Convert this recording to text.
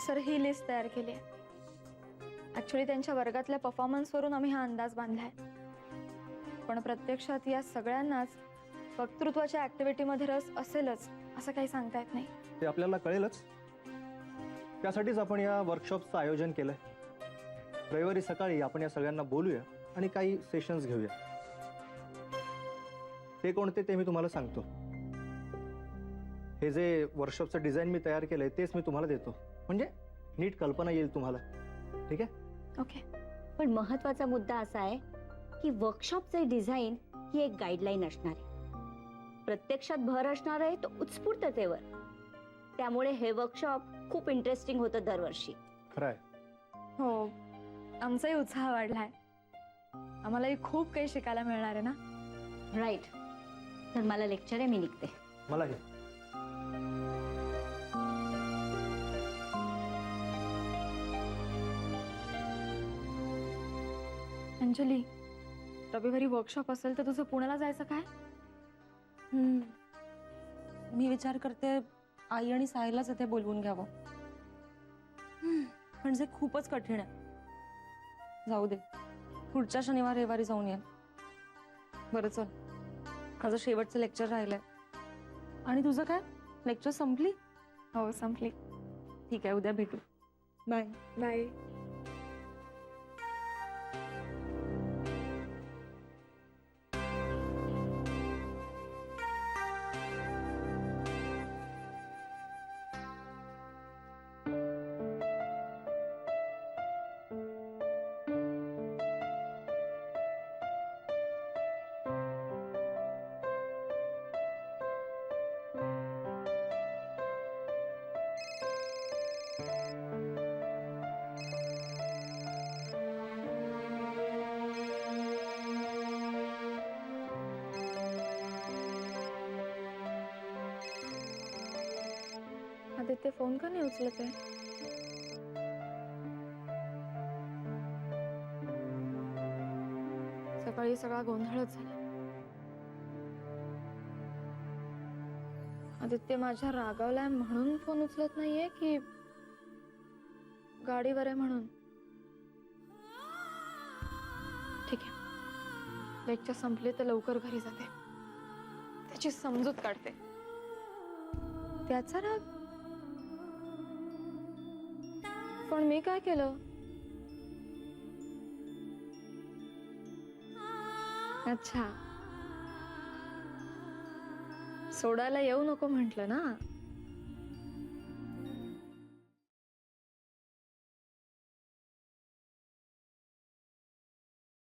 Sir ही list तयार केली आहे. ऍक्च्युली त्यांच्या वर्गातल्या परफॉर्मन्सवरून आम्ही हा अंदाज बांधलाय, पण प्रत्यक्षात या सगळ्यांनाच वक्तृत्वाच्या ऍक्टिव्हिटीमध्ये रस असेलच असं काही सांगता येत नाही. ते आपल्याला कळेलच. त्यासाठीच आपण या वर्कशॉपचं आयोजन केलंय. रविवारी सकाळी आपण या सगळ्यांना बोलूया आणि काही सेशन्स घेऊया. ते कोणते ते मी तुम्हाला सांगतो. हे जे वर्कशॉपचं डिझाईन मी तयार केलंय तेच मी तुम्हाला देतो, म्हणजे नीट कल्पना येईल तुम्हाला. ठीक आहे? ओके. पण महत्वाचा मुद्दा असा आहे की वर्कशॉपचे डिझाईन ही एक गाईडलाईन असणार आहे. प्रत्यक्षात भर असणार आहे तो उत्स्फूर्ततेवर. त्यामुळे हे वर्कशॉप खूप इंटरेस्टिंग होतं दरवर्षी. खरं आहे. हो, आमचाही उत्साह वाढलाय. आम्हालाही खूप काही शिकायला मिळणार आहे ना. राईट. तर मला लेक्चर आहे, मी निघते. मलाही. अंजली, रविवारी वर्कशॉप असेल तर तुझं पुण्याला जायचं काय? मी विचार करते आई आणि सायलाच इथे बोलवून घ्यावं. म्हणजे खूपच कठीण आहे. जाऊ दे, पुढच्या शनिवार रविवारी जाऊन ये. बरं चल, माझं शेवटचं लेक्चर राहिलंय. आणि तुझं काय, लेक्चर संपली? हो, संपली. ठीक आहे, उद्या भेटू. बाय. बाय. आदित्य फोन का नाही उचलत आहे? सकाळी सगळा गोंधळच झाला. आदित्य माझ्या रागावलाय म्हणून फोन उचलत नाहीये की गाडीवर आहे म्हणून? ठीक आहे, लेक्चर संपले तर लवकर घरी जाते, त्याची समजूत काढते. त्याचा राग? पण मी काय केलं? अच्छा, सोडायला येऊ नको म्हंटल ना.